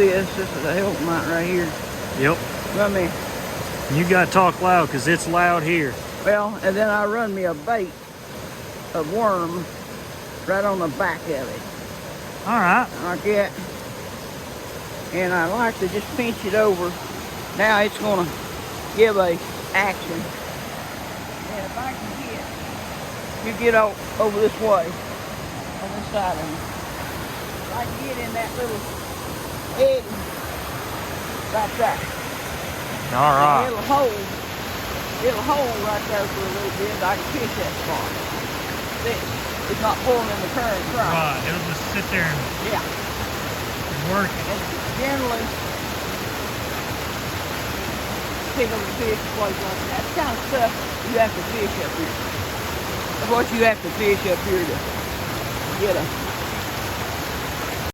this. This is a help mount right here. Yep. Let me. You gotta talk loud because it's loud here. Well, and then I run me a bait of worm right on the back of it. All right. Like that. And I like to just pinch it over. Now it's gonna give a action. And if I can get, you get over this way, on this side of me. If I can get in that little eddy right there. All right. It'll hold right there for a little bit. I can fish that spot. It's not pulling in the current right. Right. It'll just sit there and work. And generally, pick up a fish place like that. That's kind of stuff you have to fish up here. That's what you have to fish up here to get a